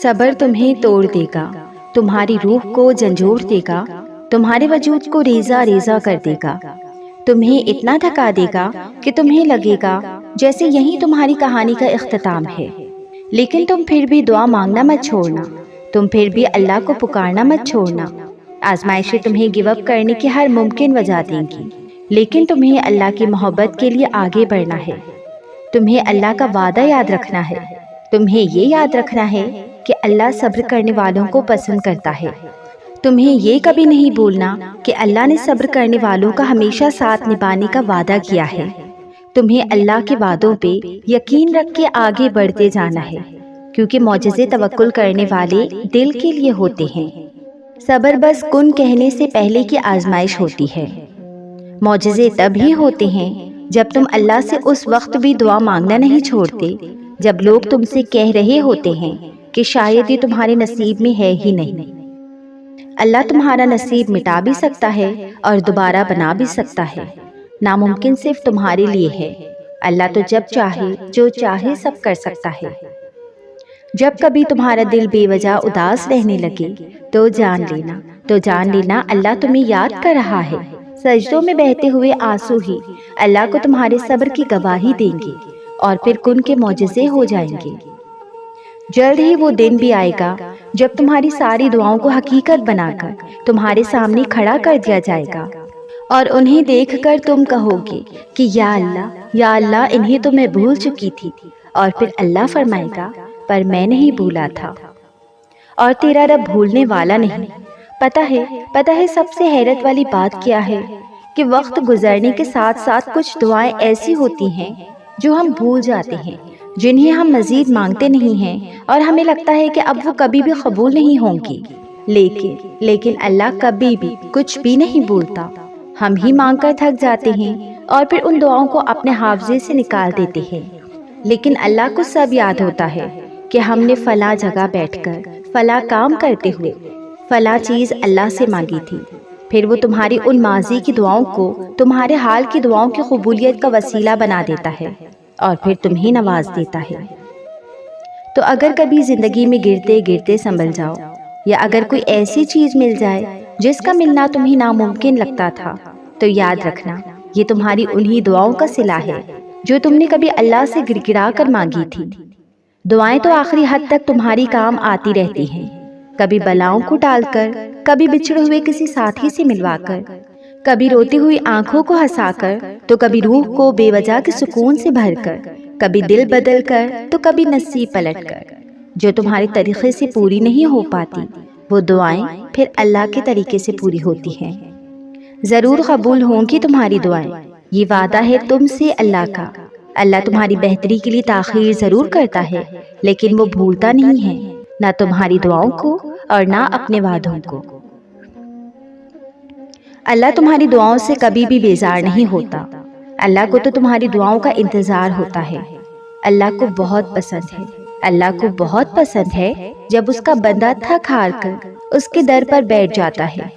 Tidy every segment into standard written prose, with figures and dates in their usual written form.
صبر تمہیں توڑ دے گا، تمہاری روح کو جھنجھوڑ دے گا، تمہارے وجود کو ریزہ ریزہ کر دے گا، تمہیں اتنا تھکا دے گا کہ تمہیں لگے گا جیسے یہی تمہاری کہانی کا اختتام ہے۔ لیکن تم پھر بھی دعا مانگنا مت چھوڑنا، تم پھر بھی اللہ کو پکارنا مت چھوڑنا۔ آزمائشیں تمہیں گیو اپ کرنے کی ہر ممکن وجہ دیں گی، لیکن تمہیں اللہ کی محبت کے لیے آگے بڑھنا ہے۔ تمہیں اللہ کا وعدہ یاد رکھنا ہے، تمہیں یہ یاد رکھنا ہے کہ اللہ صبر کرنے والوں کو پسند کرتا ہے۔ تمہیں یہ کبھی نہیں بھولنا کہ اللہ نے صبر کرنے والوں کا ہمیشہ ساتھ نبھانے کا وعدہ کیا ہے۔ تمہیں اللہ کے وعدوں پہ یقین رکھ کے آگے بڑھتے جانا ہے، کیونکہ معجزے توکل کرنے والے دل کے لیے ہوتے ہیں۔ صبر بس کن کہنے سے پہلے کی آزمائش ہوتی ہے۔ معجزے تب ہی ہوتے ہیں جب تم اللہ سے اس وقت بھی دعا مانگنا نہیں چھوڑتے جب لوگ تم سے کہہ رہے ہوتے ہیں کہ شاید یہ تمہارے نصیب میں ہے ہی نہیں۔ اللہ تمہارا نصیب مٹا بھی سکتا ہے اور دوبارہ بنا بھی سکتا ہے، ناممکن صرف تمہارے لیے ہے۔ اللہ تو جب چاہے جو چاہے سب کر سکتا ہے۔ جب کبھی تمہارا دل بے وجہ اداس رہنے لگے تو جان لینا اللہ تمہیں یاد کر رہا ہے۔ سجدوں میں بہتے ہوئے آنسو ہی اللہ کو تمہارے صبر کی گواہی دیں گے اور پھر کن کے معجزے ہو جائیں گے۔ جلد ہی وہ دن بھی آئے گا جب تمہاری ساری دعاؤں کو حقیقت بنا کر تمہارے سامنے کھڑا کر دیا جائے گا، اور انہیں دیکھ کر تم کہو گے کہ یا اللہ انہیں تو میں بھول چکی تھی، اور پھر اللہ فرمائے گا پر میں نہیں بھولا تھا، اور تیرا رب بھولنے والا نہیں۔ پتہ ہے سب سے حیرت والی بات کیا ہے کہ وقت گزرنے کے ساتھ ساتھ کچھ دعائیں ایسی ہوتی ہیں جو ہم بھول جاتے ہیں، جنہیں ہم مزید مانگتے نہیں ہیں، اور ہمیں لگتا ہے کہ اب وہ کبھی بھی قبول نہیں ہوں گی، لیکن اللہ کبھی بھی کچھ بھی نہیں بھولتا۔ ہم ہی مانگ کر تھک جاتے ہیں اور پھر ان دعاؤں کو اپنے حافظے سے نکال دیتے ہیں، لیکن اللہ کو سب یاد ہوتا ہے کہ ہم نے فلاں جگہ بیٹھ کر فلاں کام کرتے ہوئے فلاں چیز اللہ سے مانگی تھی۔ پھر وہ تمہاری ان ماضی کی دعاؤں کو تمہارے حال کی دعاؤں کی قبولیت کا وسیلہ بنا دیتا ہے اور پھر تمہیں نواز دیتا ہے۔ تو اگر کبھی زندگی میں گرتے گرتے سنبھل جاؤ، یا اگر کوئی ایسی چیز مل جائے جس کا ملنا تمہیں ناممکن لگتا تھا، تو یاد رکھنا یہ تمہاری انہی دعاؤں کا صلہ ہے جو تم نے کبھی اللہ سے گڑ گڑا کر مانگی تھی۔ دعائیں تو آخری حد تک تمہاری کام آتی رہتی ہیں، کبھی بلاؤں کو ٹال کر، کبھی بچھڑے ہوئے کسی ساتھی سے ملوا کر، کبھی روتی ہوئی آنکھوں کو ہنسا کر، تو کبھی روح کو بے وجہ کے سکون سے بھر کر، کبھی دل بدل کر، تو کبھی نصیب پلٹ کر۔ جو تمہارے طریقے سے پوری نہیں ہو پاتی، وہ دعائیں پھر اللہ کے طریقے سے پوری ہوتی ہیں۔ ضرور قبول ہوں گی تمہاری دعائیں، یہ وعدہ ہے تم سے اللہ کا۔ اللہ تمہاری بہتری کے لیے تاخیر ضرور کرتا ہے، لیکن وہ بھولتا نہیں ہے، نہ تمہاری دعاؤں کو اور نہ اپنے وعدوں کو۔ اللہ تمہاری دعاؤں سے کبھی بھی بیزار نہیں ہوتا، اللہ کو تو تمہاری دعاؤں کا انتظار ہوتا ہے۔ اللہ کو بہت پسند ہے جب اس کا بندہ تھک ہار کر اس کے در پر بیٹھ جاتا ہے۔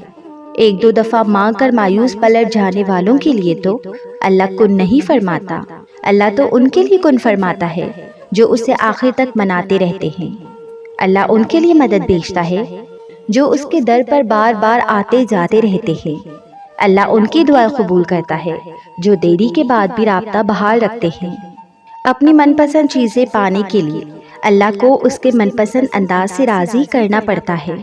ایک دو دفعہ مانگ کر مایوس پلٹ جانے والوں کے لیے تو اللہ کن نہیں فرماتا، اللہ تو ان کے لیے کن فرماتا ہے جو اسے آخر تک مناتے رہتے ہیں۔ اللہ ان کے لیے مدد بھیجتا ہے جو اس کے در پر بار بار آتے جاتے رہتے ہیں۔ اللہ ان کی دعائیں قبول کرتا ہے جو دیری کے بعد بھی رابطہ بحال رکھتے ہیں۔ اپنی من پسند چیزیں پانے کے لیے اللہ کو اس کے من پسند انداز سے راضی کرنا پڑتا ہے،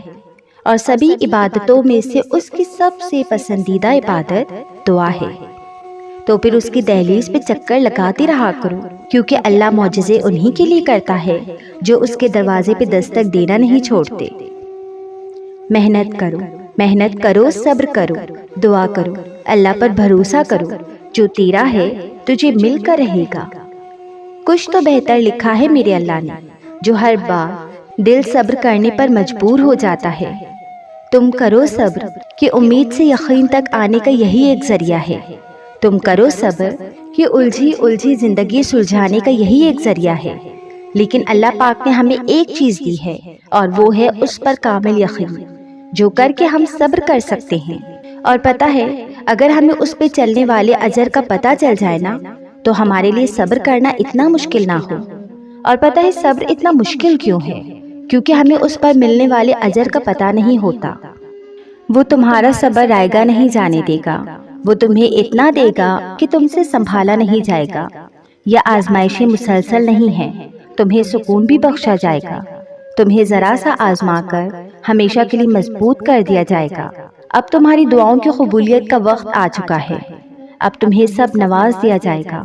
اور سبھی عبادتوں میں سے اس کی سب سے پسندیدہ عبادت دعا ہے۔ تو پھر اس کی دہلیز پہ چکر لگاتے رہا کرو، کیونکہ اللہ معجزے انہی کے لیے کرتا ہے جو اس کے دروازے پہ دستک دینا نہیں چھوڑتے۔ محنت کرو، صبر کرو، دعا کرو، اللہ پر بھروسہ کرو، جو تیرا ہے تجھے مل کر رہے گا۔ کچھ تو بہتر لکھا ہے میرے اللہ نے، جو ہر بار دل صبر کرنے پر مجبور ہو جاتا ہے۔ تم کرو صبر کہ امید سے یقین تک آنے کا یہی ایک ذریعہ ہے۔ تم کرو صبر کہ الجھی زندگی سلجھانے کا یہی ایک ذریعہ ہے۔ لیکن اللہ پاک نے ہمیں ایک چیز دی ہے، اور وہ ہے اس پر کامل یقین، جو کر کے ہم صبر کر سکتے ہیں۔ اور پتہ ہے اگر ہمیں اس پہ چلنے والے اجر کا پتہ چل جائے نا، تو ہمارے لیے صبر کرنا اتنا مشکل نہ ہو۔ اور پتہ ہے صبر اتنا مشکل کیوں ہے؟ کیونکہ ہمیں اس پر ملنے والے اجر کا پتہ نہیں ہوتا۔ وہ تمہارا صبر رائگاں نہیں جانے دے گا، وہ تمہیں اتنا دے گا کہ تم سے سنبھالا نہیں جائے گا۔ یہ آزمائشیں مسلسل نہیں ہیں، تمہیں سکون بھی بخشا جائے گا، تمہیں ذرا سا آزما کر ہمیشہ کے لیے مضبوط کر دیا جائے گا۔ اب تمہاری دعاؤں کی قبولیت کا وقت آ چکا ہے، اب تمہیں سب نواز دیا جائے گا۔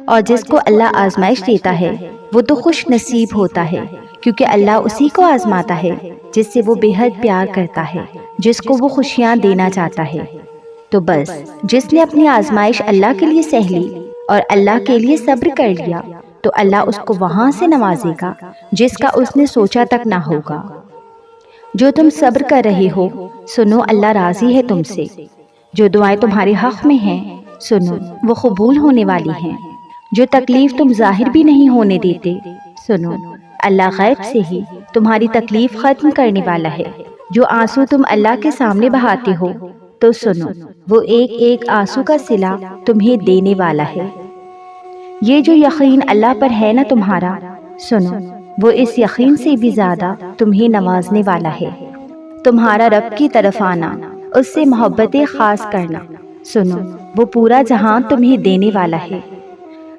اور جس کو اللہ آزمائش دیتا ہے وہ تو خوش نصیب ہوتا ہے، کیونکہ اللہ اسی کو آزماتا ہے جس سے وہ بے حد پیار کرتا ہے، جس کو وہ خوشیاں دینا چاہتا ہے۔ تو بس جس نے اپنی آزمائش اللہ کے لیے سہ لی اور اللہ کے لیے صبر کر لیا تو اللہ اس کو وہاں سے نوازے گا جس کا اس نے سوچا تک نہ ہوگا۔ جو تم صبر کر رہے ہو سنو، اللہ راضی ہے تم سے۔ جو دعائیں تمہارے حق میں ہیں سنو، وہ قبول ہونے والی ہیں۔ جو تکلیف تم ظاہر بھی نہیں ہونے دیتے سنو، اللہ غیب سے ہی تمہاری تکلیف ختم کرنے والا ہے۔ جو آنسو تم اللہ کے سامنے بہاتے ہو تو سنو، وہ ایک ایک آنسو کا صلہ تمہیں دینے والا ہے۔ یہ جو یقین اللہ پر ہے نا تمہارا، سنو، وہ اس یقین سے بھی زیادہ تمہیں نوازنے والا ہے۔ تمہارا رب کی طرف آنا، اس سے محبتیں خاص کرنا، سنو، وہ پورا جہان تمہیں دینے والا ہے۔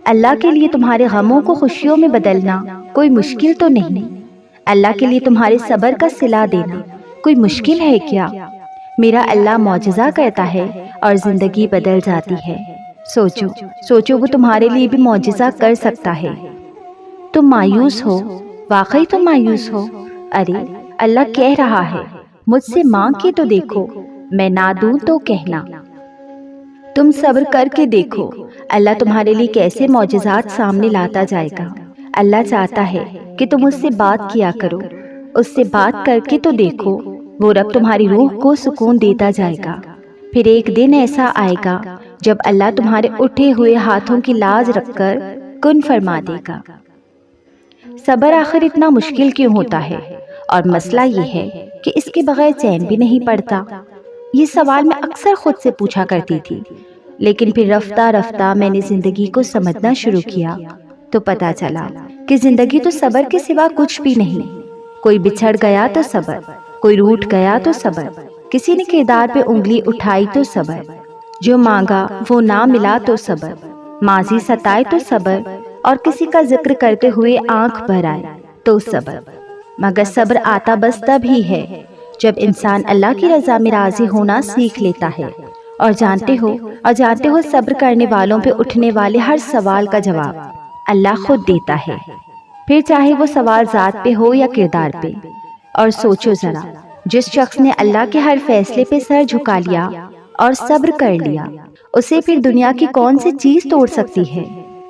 اللہ کے لیے تمہارے غموں کو خوشیوں میں بدلنا کوئی مشکل تو نہیں، اللہ کے لیے تمہارے صبر کا صلہ دینا کوئی مشکل ہے کیا؟ میرا اللہ معجزہ کرتا ہے اور زندگی بدل جاتی ہے۔ سوچو سوچو، وہ تمہارے لیے بھی معجزہ کر سکتا ہے۔ تم مایوس ہو، واقعی تم مایوس ہو؟ ارے اللہ کہہ رہا ہے مجھ سے مانگ کے تو دیکھو، میں نہ دوں تو کہنا۔ تم صبر کر کے دیکھو اللہ تمہارے لیے کیسے معجزات سامنے لاتا جائے گا۔ اللہ چاہتا ہے کہ تم اس سے بات کیا کرو، اس سے بات کر کے تو دیکھو، وہ رب تمہاری روح کو سکون دیتا جائے گا۔ پھر ایک دن ایسا آئے گا جب اللہ تمہارے اٹھے ہوئے ہاتھوں کی لاج رکھ کر کن فرما دے گا۔ صبر آخر اتنا مشکل کیوں ہوتا ہے؟ اور مسئلہ یہ ہے کہ اس کے بغیر چین بھی نہیں پڑتا۔ یہ سوال میں اکثر خود سے پوچھا کرتی تھی، لیکن پھر رفتہ رفتہ میں نے زندگی کو سمجھنا شروع کیا تو پتا چلا کہ زندگی تو صبر کے سوا کچھ بھی نہیں۔ کوئی بچھڑ گیا تو صبر، کوئی روٹھ گیا تو صبر، کسی نے کردار پہ انگلی اٹھائی تو صبر، جو مانگا وہ نہ ملا تو صبر، ماضی ستائے تو صبر، اور کسی کا ذکر کرتے ہوئے آنکھ بھر آئے تو صبر۔ مگر صبر آتا بس تب ہی ہے جب انسان اللہ کی رضا میں راضی ہونا سیکھ لیتا ہے۔ اور جانتے ہو صبر کرنے والوں پہ اٹھنے والے ہر سوال کا جواب اللہ خود دیتا ہے، پھر چاہے وہ سوال ذات پہ ہو یا کردار پہ۔ اور سوچو ذرا، جس شخص نے اللہ کے ہر فیصلے پہ سر جھکا لیا اور صبر کر لیا، اسے پھر دنیا کی کون سی چیز توڑ سکتی ہے؟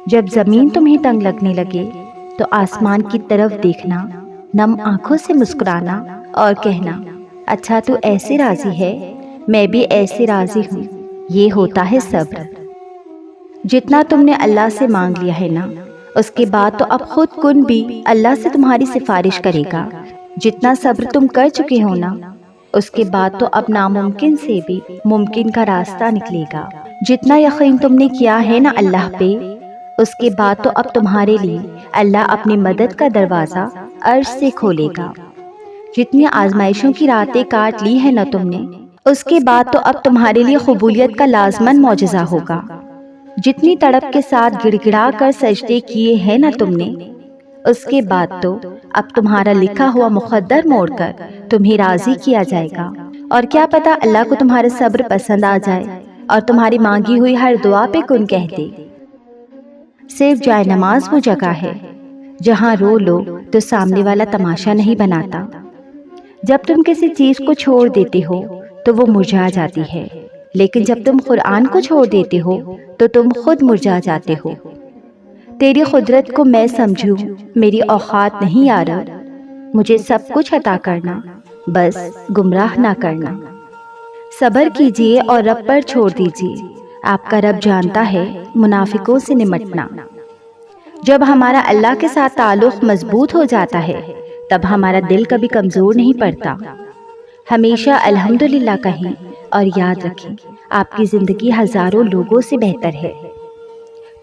جب زمین تمہیں تنگ لگنے لگے تو آسمان کی طرف دیکھنا، نم آنکھوں سے مسکرانا اور کہنا اچھا تو ایسے راضی ہے، میں بھی ایسے راضی ہوں۔ یہ ہوتا ہے صبر۔ جتنا تم نے اللہ سے مانگ لیا ہے نا، اس کے بعد تو اب خود کن بھی اللہ سے تمہاری سفارش کرے گا۔ جتنا صبر تم کر چکے ہو نا، اس کے بعد تو اب ناممکن سے بھی ممکن کا راستہ نکلے گا۔ جتنا یقین تم نے کیا ہے نا اللہ پہ، اس کے بعد تو اب تمہارے لیے اللہ اپنی مدد کا دروازہ عرش سے کھولے گا۔ جتنی آزمائشوں کی راتیں کاٹ لی ہے نا تم نے، اس کے بعد تو اب تمہارے لیے قبولیت کا لازماً معجزہ ہوگا۔ جتنی تڑپ کے ساتھ گڑ گڑا کر سجدے کیے ہیں نا تم نے، اس کے بعد تو اب تمہارا لکھا ہوا مقدر موڑ کر تمہیں راضی کیا جائے گا۔ اور کیا پتا اللہ کو تمہارا صبر پسند آ جائے اور تمہاری مانگی ہوئی ہر دعا پہ کن کہہ دے۔ صرف جائے نماز وہ جگہ ہے جہاں رو لو تو سامنے والا تماشا نہیں بناتا۔ جب تم کسی چیز کو چھوڑ دیتے ہو تو وہ مرجھا جاتی ہے، لیکن جب تم قرآن کو چھوڑ دیتے ہو تو تم خود مرجھا جاتے ہو۔ تیری قدرت کو میں سمجھوں، میری اوقات نہیں آ رہا، مجھے سب کچھ عطا کرنا، بس گمراہ نہ کرنا۔ صبر کیجئے اور رب پر چھوڑ دیجئے، آپ کا رب جانتا ہے منافقوں سے نمٹنا۔ جب ہمارا اللہ کے ساتھ تعلق مضبوط ہو جاتا ہے تب ہمارا دل کبھی کمزور نہیں پڑتا۔ ہمیشہ الحمدللہ کہیں اور یاد رکھیں آپ کی زندگی ہزاروں لوگوں سے بہتر ہے۔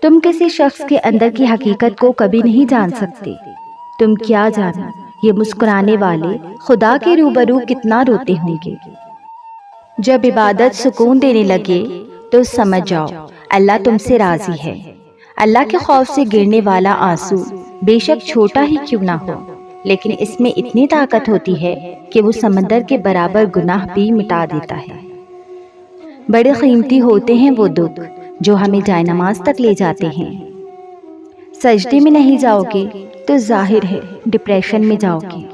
تم کسی شخص کے اندر کی حقیقت کو کبھی نہیں جان سکتے، تم کیا جانو یہ مسکرانے والے خدا کے روبرو کتنا روتے ہوں گے۔ جب عبادت سکون دینے لگے تو سمجھ جاؤ اللہ تم سے راضی ہے۔ اللہ کے خوف سے گرنے والا آنسو بے شک چھوٹا ہی کیوں نہ ہو، لیکن اس میں اتنی طاقت ہوتی ہے کہ وہ سمندر کے برابر گناہ بھی مٹا دیتا ہے۔ بڑے قیمتی ہوتے ہیں وہ دکھ جو ہمیں جائے نماز تک لے جاتے ہیں۔ سجدے میں نہیں جاؤ گے تو ظاہر ہے ڈپریشن میں جاؤ گے،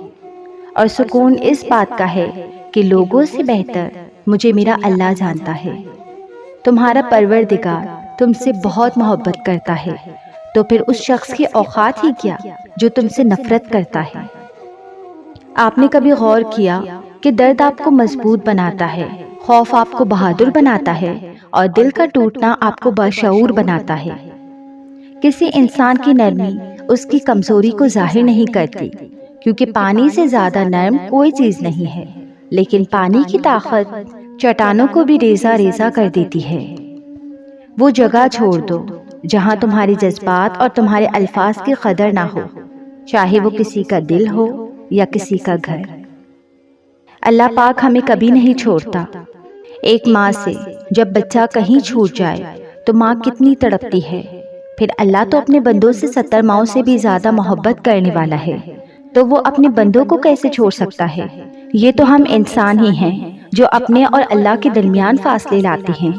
اور سکون اس بات کا ہے کہ لوگوں سے بہتر مجھے میرا اللہ جانتا ہے۔ تمہارا پروردگار تم سے بہت محبت کرتا ہے، تو پھر اس شخص کی اوقات ہی کیا جو تم سے نفرت کرتا ہے۔ آپ نے کبھی غور کیا کہ درد آپ کو مضبوط بناتا ہے، خوف آپ کو بہادر بناتا ہے، اور دل کا ٹوٹنا آپ کو باشعور بناتا ہے۔ کسی انسان کی نرمی اس کی کمزوری کو ظاہر نہیں کرتی، کیونکہ پانی سے زیادہ نرم کوئی چیز نہیں ہے، لیکن پانی کی طاقت چٹانوں کو بھی ریزہ ریزہ کر دیتی ہے۔ وہ جگہ چھوڑ دو جہاں تمہارے جذبات اور تمہارے الفاظ کی قدر نہ ہو، چاہے وہ کسی کا دل ہو یا کسی کا گھر۔ اللہ پاک ہمیں کبھی نہیں چھوڑتا۔ ایک ماں سے جب بچہ کہیں چھوٹ جائے تو ماں کتنی تڑپتی ہے، پھر اللہ تو اپنے بندوں سے 70 ماؤں سے بھی زیادہ محبت کرنے والا ہے، تو وہ اپنے بندوں کو کیسے چھوڑ سکتا ہے؟ یہ تو ہم انسان ہی ہیں جو اپنے اور اللہ کے درمیان فاصلے لاتے ہیں،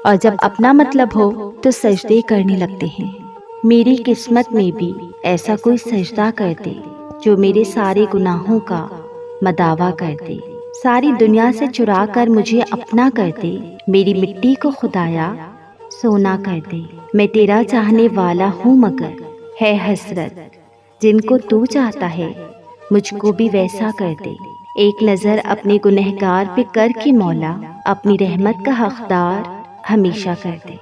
اور جب اپنا مطلب ہو تو سجدے کرنے لگتے ہیں۔ میری قسمت میں بھی ایسا کوئی سجدہ کر دے جو میرے سارے گناہوں کا مداوا کر دے، ساری دنیا سے چرا کر مجھے اپنا کر دے، میری مٹی کو خدایا سونا کر دے۔ میں تیرا چاہنے والا ہوں مگر ہے حسرت، جن کو تو چاہتا ہے مجھ کو بھی ویسا کر دے۔ ایک نظر اپنے گنہگار پہ کر کے مولا، اپنی رحمت کا حقدار ہمیشہ کر دے۔